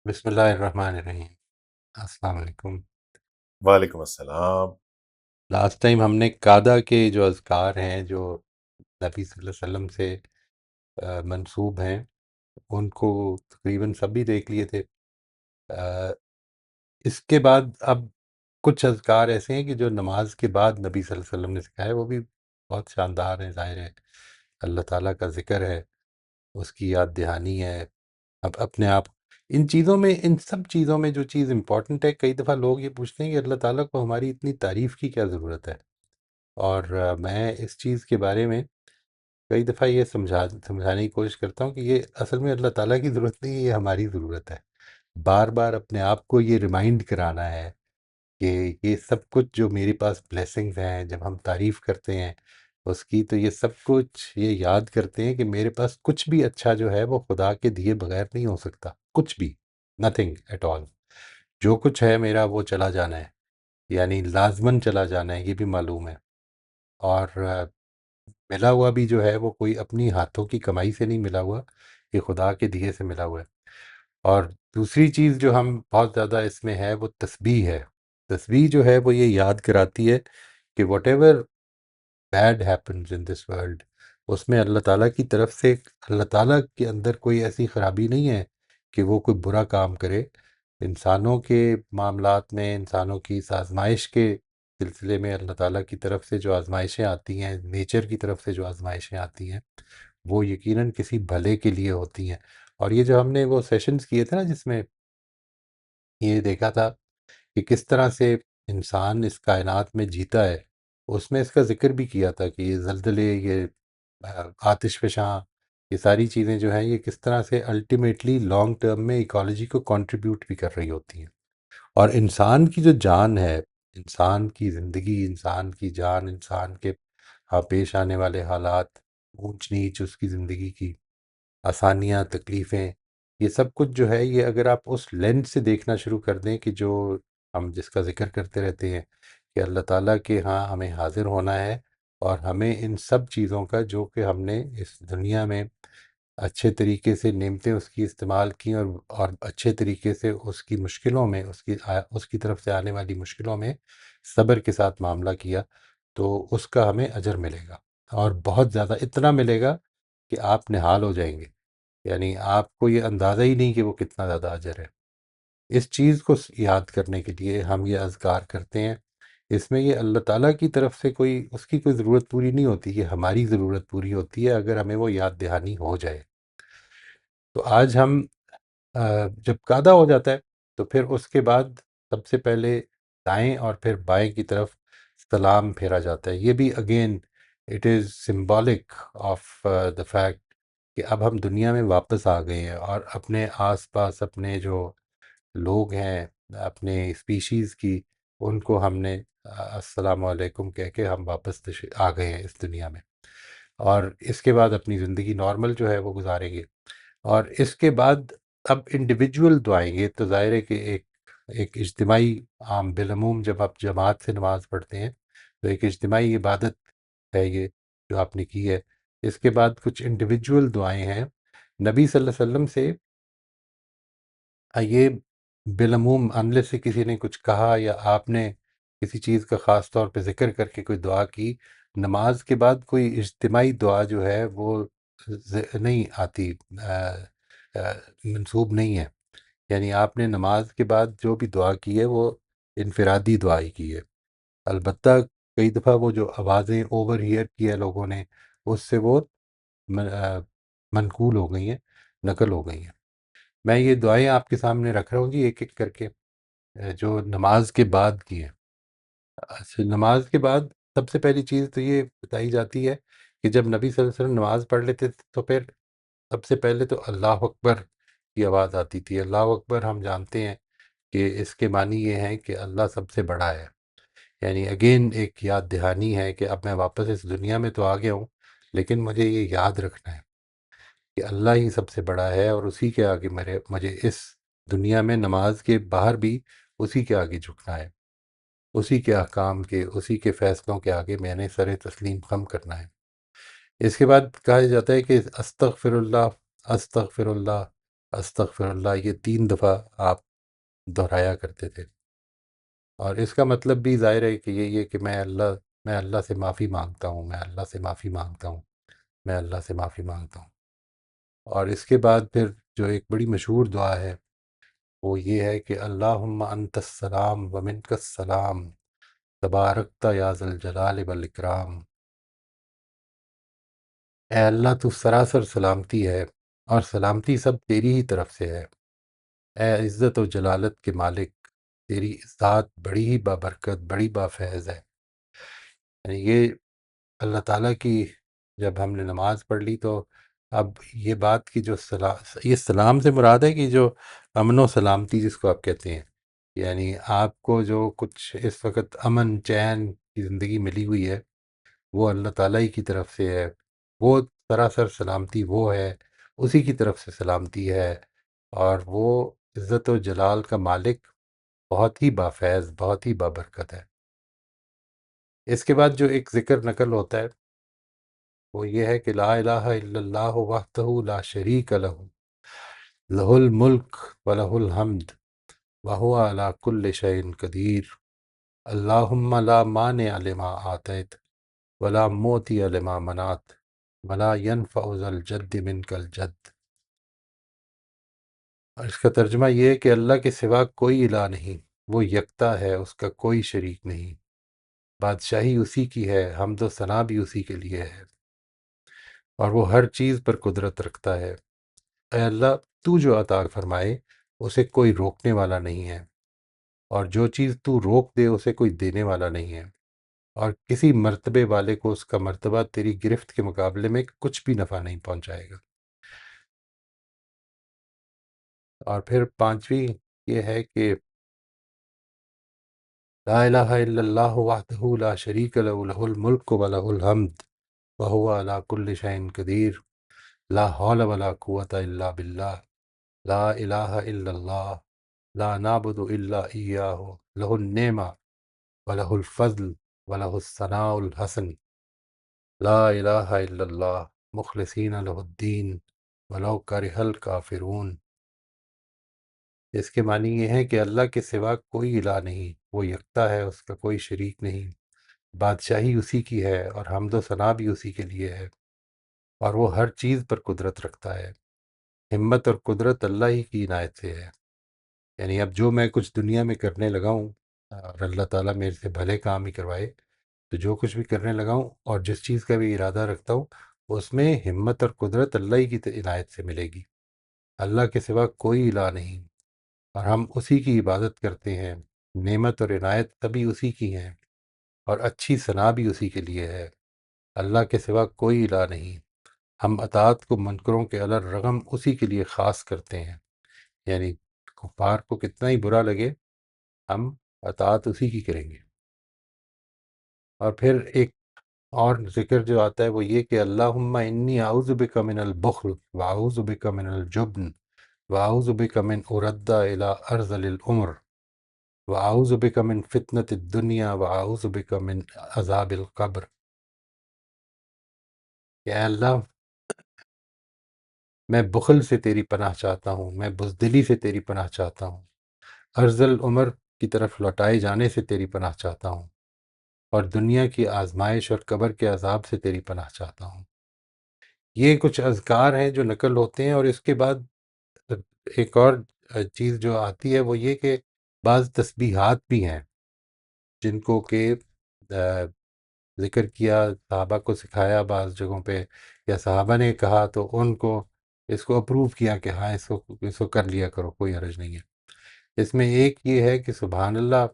بسم اللہ الرحمن الرحیم۔ السلام علیکم۔ وعلیکم السلام۔ لاسٹ ٹائم ہم نے قادہ کے جو اذکار ہیں جو نبی صلی اللہ علیہ وسلم سے منسوب ہیں ان کو تقریباً سب بھی دیکھ لیے تھے۔ آ، اس کے بعد اب کچھ اذکار ایسے ہیں کہ جو نماز کے بعد نبی صلی اللہ علیہ وسلم نے سکھائے، وہ بھی بہت شاندار ہیں۔ ظاہر ہے اللہ تعالیٰ کا ذکر ہے، اس کی یاد دہانی ہے۔ اب اپنے آپ ان چیزوں میں، ان سب چیزوں میں جو چیز امپورٹنٹ ہے، کئی دفعہ لوگ یہ پوچھتے ہیں کہ اللہ تعالیٰ کو ہماری اتنی تعریف کی کیا ضرورت ہے؟ اور میں اس چیز کے بارے میں کئی دفعہ یہ سمجھانے کی کوشش کرتا ہوں کہ یہ اصل میں اللہ تعالیٰ کی ضرورت نہیں ہے، یہ ہماری ضرورت ہے۔ بار بار اپنے آپ کو یہ ریمائنڈ کرانا ہے کہ یہ سب کچھ جو میرے پاس بلیسنگز ہیں، جب ہم تعریف کرتے ہیں اس کی، تو یہ سب کچھ یہ یاد کرتے ہیں کہ میرے پاس کچھ بھی اچھا جو ہے وہ خدا کے دیے بغیر نہیں ہو سکتا، کچھ بھی، نتھنگ ایٹ آل۔ جو کچھ ہے میرا وہ چلا جانا ہے، یعنی لازماً چلا جانا ہے، یہ بھی معلوم ہے۔ اور ملا ہوا بھی جو ہے وہ کوئی اپنی ہاتھوں کی کمائی سے نہیں ملا ہوا، یہ خدا کے دیے سے ملا ہوا ہے۔ اور دوسری چیز جو ہم بہت زیادہ اس میں ہے وہ تسبیح ہے۔ تسبیح جو ہے وہ یہ یاد کراتی ہے کہ whatever bad happens in this world, اس میں اللہ تعالیٰ کی طرف سے، اللہ تعالیٰ کے اندر کوئی ایسی خرابی نہیں ہے کہ وہ کوئی برا کام کرے۔ انسانوں کے معاملات میں، انسانوں کی اس آزمائش کے سلسلے میں اللہ تعالیٰ کی طرف سے جو آزمائشیں آتی ہیں، نیچر کی طرف سے جو آزمائشیں آتی ہیں، وہ یقیناً کسی بھلے کے لیے ہوتی ہیں۔ اور یہ جو ہم نے وہ سیشنز کیے تھے نا، جس میں یہ دیکھا تھا کہ کس طرح سے انسان اس کائنات میں جیتا ہے، اس میں اس کا ذکر بھی کیا تھا کہ یہ زلزلے، یہ آتش فشاں، یہ ساری چیزیں جو ہیں یہ کس طرح سے الٹیمیٹلی لانگ ٹرم میں ایکالوجی کو کنٹریبیوٹ بھی کر رہی ہوتی ہیں۔ اور انسان کی جو جان ہے، انسان کی زندگی، انسان کی جان، انسان کے پیش آنے والے حالات، اونچ نیچ اس کی زندگی کی، آسانیاں، تکلیفیں، یہ سب کچھ جو ہے یہ اگر آپ اس لینس سے دیکھنا شروع کر دیں کہ جو ہم جس کا ذکر کرتے رہتے ہیں کہ اللہ تعالیٰ کے ہاں ہمیں حاضر ہونا ہے، اور ہمیں ان سب چیزوں کا جو کہ ہم نے اس دنیا میں اچھے طریقے سے نعمتیں اس کی استعمال کی، اور اچھے طریقے سے اس کی مشکلوں میں، اس کی طرف سے آنے والی مشکلوں میں صبر کے ساتھ معاملہ کیا، تو اس کا ہمیں اجر ملے گا، اور بہت زیادہ، اتنا ملے گا کہ آپ نہال ہو جائیں گے، یعنی آپ کو یہ اندازہ ہی نہیں کہ وہ کتنا زیادہ اجر ہے۔ اس چیز کو یاد کرنے کے لیے ہم یہ اذکار کرتے ہیں۔ اس میں یہ اللہ تعالیٰ کی طرف سے کوئی، اس کی کوئی ضرورت پوری نہیں ہوتی، یہ ہماری ضرورت پوری ہوتی ہے اگر ہمیں وہ یاد دہانی ہو جائے۔ تو آج ہم جب قادہ ہو جاتا ہے تو پھر اس کے بعد سب سے پہلے دائیں اور پھر بائیں کی طرف سلام پھیرا جاتا ہے۔ یہ بھی again it is symbolic of the fact کہ اب ہم دنیا میں واپس آ گئے ہیں، اور اپنے آس پاس اپنے جو لوگ ہیں، اپنے اسپیشیز کی، ان کو ہم نے السلام علیکم کہہ کے ہم واپس آ گئے ہیں اس دنیا میں، اور اس کے بعد اپنی زندگی نارمل جو ہے وہ گزاریں گے۔ اور اس کے بعد اب انڈیویجول دعائیں گے، تو ظاہر ہے کہ ایک اجتماعی، عام بالعموم جب آپ جماعت سے نماز پڑھتے ہیں تو ایک اجتماعی عبادت ہے یہ جو آپ نے کی ہے۔ اس کے بعد کچھ انڈیویجول دعائیں ہیں نبی صلی اللہ علیہ وسلم سے۔ یہ بالعموم انلیس سے کسی نے کچھ کہا یا آپ نے کسی چیز کا خاص طور پہ ذکر کر کے کوئی دعا کی، نماز کے بعد کوئی اجتماعی دعا جو ہے وہ نہیں آتی، منسوب نہیں ہے۔ یعنی آپ نے نماز کے بعد جو بھی دعا کی ہے وہ انفرادی دعا ہی کی ہے۔ البتہ کئی دفعہ وہ جو آوازیں اوور ہیئر کی ہے لوگوں نے، اس سے وہ منقول ہو گئی ہیں، نقل ہو گئی ہیں۔ میں یہ دعائیں آپ کے سامنے رکھ رہا ہوں جی، ایک ایک کر کے، جو نماز کے بعد کی ہیں۔ اچھا، نماز کے بعد سب سے پہلی چیز تو یہ بتائی جاتی ہے کہ جب نبی صلی اللہ علیہ وسلم نماز پڑھ لیتے تھے تو پھر سب سے پہلے تو اللہ اکبر کی آواز آتی تھی۔ اللہ اکبر ہم جانتے ہیں کہ اس کے معنی یہ ہے کہ اللہ سب سے بڑا ہے، یعنی اگین ایک یاد دہانی ہے کہ اب میں واپس اس دنیا میں تو آ گیا ہوں، لیکن مجھے یہ یاد رکھنا ہے کہ اللہ ہی سب سے بڑا ہے، اور اسی کے آگے مجھے اس دنیا میں نماز کے باہر بھی اسی کے آگے جھکنا ہے، اسی کے احکام کے، اسی کے فیصلوں کے آگے میں نے سر تسلیم خم کرنا ہے۔ اس کے بعد کہا جاتا ہے کہ استغفر اللہ، استغفر اللہ، استغفر اللہ، یہ 3 دفعہ آپ دہرایا کرتے تھے۔ اور اس کا مطلب بھی ظاہر ہے کہ یہی ہے کہ میں اللہ سے معافی مانگتا ہوں، میں اللہ سے معافی مانگتا ہوں، میں اللہ سے معافی مانگتا ہوں۔ اور اس کے بعد پھر جو ایک بڑی مشہور دعا ہے وہ یہ ہے کہ اللہم انت السلام و منک السلام تبارکت یا ذا الجلال والاکرام۔ اے اللہ تو سراسر سلامتی ہے اور سلامتی سب تیری ہی طرف سے ہے۔ اے عزت و جلالت کے مالک، تیری ذات بڑی ہی بابرکت، بڑی بافیض ہے۔ یعنی یہ اللہ تعالیٰ کی، جب ہم نے نماز پڑھ لی تو اب یہ بات کی جو یہ سلام سے مراد ہے کہ جو امن و سلامتی جس کو آپ کہتے ہیں، یعنی آپ کو جو کچھ اس وقت امن چین کی زندگی ملی ہوئی ہے وہ اللہ تعالیٰ ہی کی طرف سے ہے، وہ سراسر سلامتی وہ ہے، اسی کی طرف سے سلامتی ہے، اور وہ عزت و جلال کا مالک بہت ہی بافیض، بہت ہی بابرکت ہے۔ اس کے بعد جو ایک ذکر نقل ہوتا ہے وہ یہ ہے کہ لا الہ الا اللہ وحدہ لا شریک لہ، لہ الملک ولہ الحمد وہو علی کل شیء قدیر، اللہم لا مانع لما آتیت ولا معطی لما منعت ولا ينفع ذا الجد منک الجد۔ اور اس کا ترجمہ یہ ہے کہ اللہ کے سوا کوئی الہ نہیں، وہ یکتا ہے، اس کا کوئی شریک نہیں، بادشاہی اسی کی ہے، حمد و ثنا بھی اسی کے لیے ہے، اور وہ ہر چیز پر قدرت رکھتا ہے۔ اے اللہ، تو جو عطا فرمائے اسے کوئی روکنے والا نہیں ہے، اور جو چیز تو روک دے اسے کوئی دینے والا نہیں ہے، اور کسی مرتبے والے کو اس کا مرتبہ تیری گرفت کے مقابلے میں کچھ بھی نفع نہیں پہنچائے گا۔ اور پھر پانچویں یہ ہے کہ لا الہ الا اللہ وحدہ لا شریک لہ، لہ الملک ولہ الحمد وہو علی کل شیء قدیر، لا حول ولا قوۃ الا باللہ، لا الہ الا اللہ، لا نعبد الا ایاہ، لہ النعمہ ولہ الفضل ولہ الثناء الحسن، لا الہ الا اللہ مخلصین لہ الدین ولو کرہ الکافرون۔ اس کے معنی یہ ہے کہ اللہ کے سوا کوئی الہ نہیں، وہ یکتا ہے، اس کا کوئی شریک نہیں، بادشاہی اسی کی ہے اور حمد و ثنا بھی اسی کے لیے ہے، اور وہ ہر چیز پر قدرت رکھتا ہے۔ ہمت اور قدرت اللہ ہی کی عنایت سے ہے۔ یعنی اب جو میں کچھ دنیا میں کرنے لگا ہوں، اور اللہ تعالیٰ میرے سے بھلے کام ہی کروائے، تو جو کچھ بھی کرنے لگا ہوں اور جس چیز کا بھی ارادہ رکھتا ہوں اس میں ہمت اور قدرت اللہ ہی کی عنایت سے ملے گی۔ اللہ کے سوا کوئی الہ نہیں، اور ہم اسی کی عبادت کرتے ہیں، نعمت اور عنایت سبھی اسی کی ہیں، اور اچھی ثنا بھی اسی کے لیے ہے۔ اللہ کے سوا کوئی الہ نہیں، ہم اطاعت کو منکروں کے الرغم اسی کے لیے خاص کرتے ہیں، یعنی کفار کو کتنا ہی برا لگے ہم اطاعت اسی کی کریں گے۔ اور پھر ایک اور ذکر جو آتا ہے وہ یہ کہ اللہم انی اعوذ بک من البخل واعوذ بک من الجبن واعوذ بک من ارد الی ارذل العمر واعوذ بک من فتنۃ الدنیا واعوذ بک من عذاب القبر۔ کہ اے اللہ، میں بخل سے تیری پناہ چاہتا ہوں، میں بزدلی سے تیری پناہ چاہتا ہوں، ارذل العمر کی طرف لوٹائے جانے سے تیری پناہ چاہتا ہوں، اور دنیا کی آزمائش اور قبر کے عذاب سے تیری پناہ چاہتا ہوں۔ یہ کچھ اذکار ہیں جو نقل ہوتے ہیں، اور اس کے بعد ایک اور چیز جو آتی ہے وہ یہ کہ بعض تسبیحات بھی ہیں جن کو کہ ذکر کیا، صحابہ کو سکھایا بعض جگہوں پہ، یا صحابہ نے کہا تو ان کو اس کو اپروو کیا کہ ہاں اس کو کر لیا کرو، کوئی حرج نہیں ہے۔ اس میں ایک یہ ہے کہ سبحان اللہ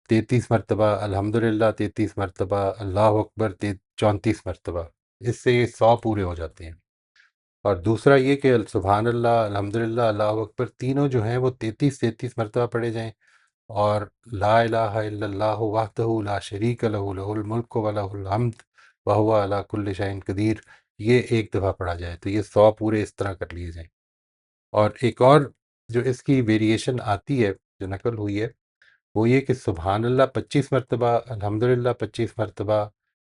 33 مرتبہ، الحمدللہ 33 مرتبہ، اللہ اکبر 34 مرتبہ، اس سے یہ 100 پورے ہو جاتے ہیں۔ اور دوسرا یہ کہ سبحان اللہ، الحمدللہ، اللہ اکبر تینوں جو ہیں وہ 33 مرتبہ پڑھے جائیں، اور لا الہ الا اللہ وحدہ لا شریک لہ، لہ الملک ولہ الحمد وہو علی کل شیء قدیر، یہ ایک دفعہ پڑھا جائے تو یہ 100 پورے اس طرح کر لیے جائیں۔ اور ایک اور جو اس کی ویریشن آتی ہے جو نقل ہوئی ہے وہ یہ کہ سبحان اللہ 25 مرتبہ، الحمدللہ 25 مرتبہ،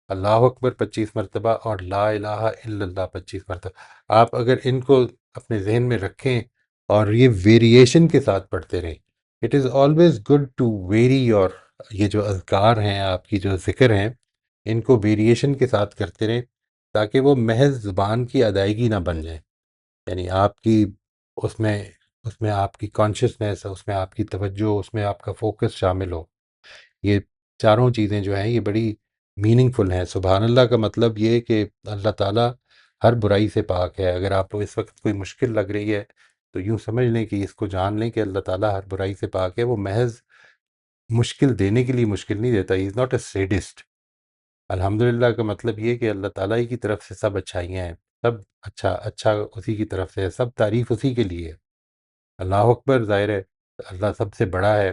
اللہ اکبر 25 مرتبہ اور لا الہ الا اللہ 25 مرتبہ، آپ اگر ان کو اپنے ذہن میں رکھیں اور یہ ویریشن کے ساتھ پڑھتے رہیں. It is always good to vary your, یہ جو اذکار ہیں آپ کی جو ذکر ہیں، ان کو ویریشن کے ساتھ کرتے رہیں تاکہ وہ محض زبان کی ادائیگی نہ بن جائیں. یعنی آپ کی اس میں اس میں آپ کی کانشیسنیس، اس میں آپ کی توجہ، اس میں آپ کا فوکس شامل ہو. یہ چاروں چیزیں جو ہیں یہ بڑی میننگ فل ہیں. سبحان اللہ کا مطلب یہ ہے کہ اللہ تعالیٰ ہر برائی سے پاک ہے. اگر آپ کو اس وقت کوئی مشکل لگ رہی ہے تو یوں سمجھ لیں کہ اس کو جان لیں کہ اللہ تعالیٰ ہر برائی سے پاک ہے. وہ محض مشکل دینے کے لیے مشکل نہیں دیتا. ہی از ناٹ اے سیڈسٹ. الحمدللہ کا مطلب یہ کہ اللہ تعالیٰ ہی کی طرف سے سب اچھائیاں ہیں، سب اچھا اچھا اسی کی طرف سے ہے، سب تعریف اسی کے لیے ہے. اللہ اکبر، ظاہر ہے اللہ سب سے بڑا ہے.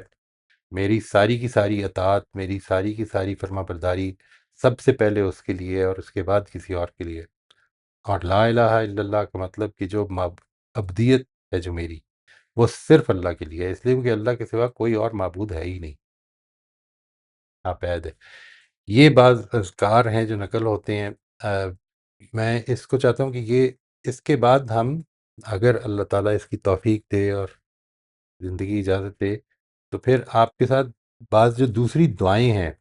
میری ساری کی ساری اطاعت، میری ساری کی ساری فرما برداری سب سے پہلے اس کے لیے اور اس کے بعد کسی اور کے لیے. اور لا الہ الا اللہ کا مطلب کہ جو ابدیت ہے جو میری، وہ صرف اللہ کے لیے ہے، اس لیے کہ اللہ کے سوا کوئی اور معبود ہے ہی نہیں، ناپید ہے. یہ بعض اذکار ہیں جو نقل ہوتے ہیں. میں اس کو چاہتا ہوں کہ یہ اس کے بعد ہم، اگر اللہ تعالیٰ اس کی توفیق دے اور زندگی اجازت دے، تو پھر آپ کے ساتھ بعض جو دوسری دعائیں ہیں،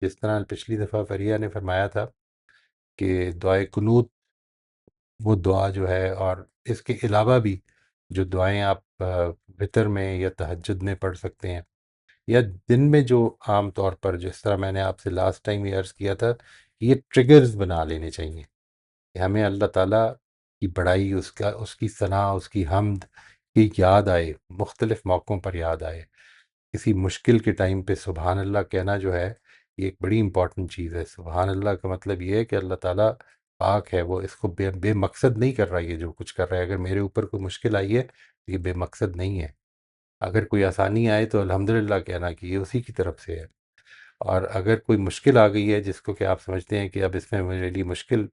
جس طرح پچھلی دفعہ فریہ نے فرمایا تھا کہ دعائے قنوت، وہ دعا جو ہے، اور اس کے علاوہ بھی جو دعائیں آپ وتر میں یا تہجد میں پڑھ سکتے ہیں، یا دن میں جو عام طور پر، جس طرح میں نے آپ سے لاسٹ ٹائم یہ عرض کیا تھا، یہ ٹریگرز بنا لینے چاہیے کہ ہمیں اللہ تعالیٰ کی بڑائی، اس کی ثنا، اس کی حمد کی یاد آئے، مختلف موقعوں پر یاد آئے. کسی مشکل کے ٹائم پہ سبحان اللہ کہنا جو ہے، یہ ایک بڑی امپورٹنٹ چیز ہے. سبحان اللہ کا مطلب یہ ہے کہ اللہ تعالیٰ پاک ہے، وہ اس کو بے مقصد نہیں کر رہا ہے. یہ جو کچھ کر رہا ہے، اگر میرے اوپر کوئی مشکل آئی ہے تو یہ بے مقصد نہیں ہے. اگر کوئی آسانی آئے تو الحمدللہ کہنا کہ یہ اسی کی طرف سے ہے. اور اگر کوئی مشکل آ گئی ہے جس کو کہ آپ سمجھتے ہیں کہ اب اس میں میرے لیے مشکل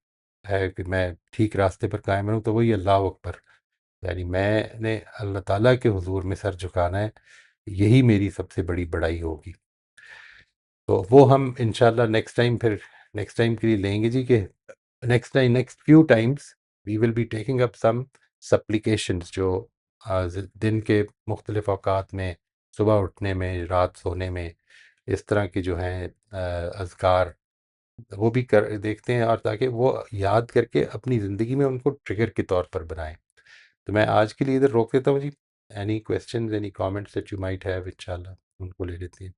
ہے کہ میں ٹھیک راستے پر قائم رہوں، تو وہی اللہ اکبر، یعنی میں نے اللہ تعالیٰ کے حضور میں سر جھکانا ہے. یہی میری سب سے بڑی بڑائی ہوگی. تو وہ ہم انشاءاللہ نیکسٹ ٹائم کے لیے لیں گے جی، کہ next few times we will be taking up some supplications, جو دن کے مختلف اوقات میں، صبح اٹھنے میں، رات سونے میں، اس طرح کے جو ہیں اذکار، وہ بھی کر دیکھتے ہیں، اور تاکہ وہ یاد کر کے اپنی زندگی میں ان کو ٹریگر کے طور پر بنائیں. تو میں آج کے لیے ادھر روک دیتا ہوں جی. Any questions, any comments that you might have, انشاءاللہ ان کو لے لیتے ہیں.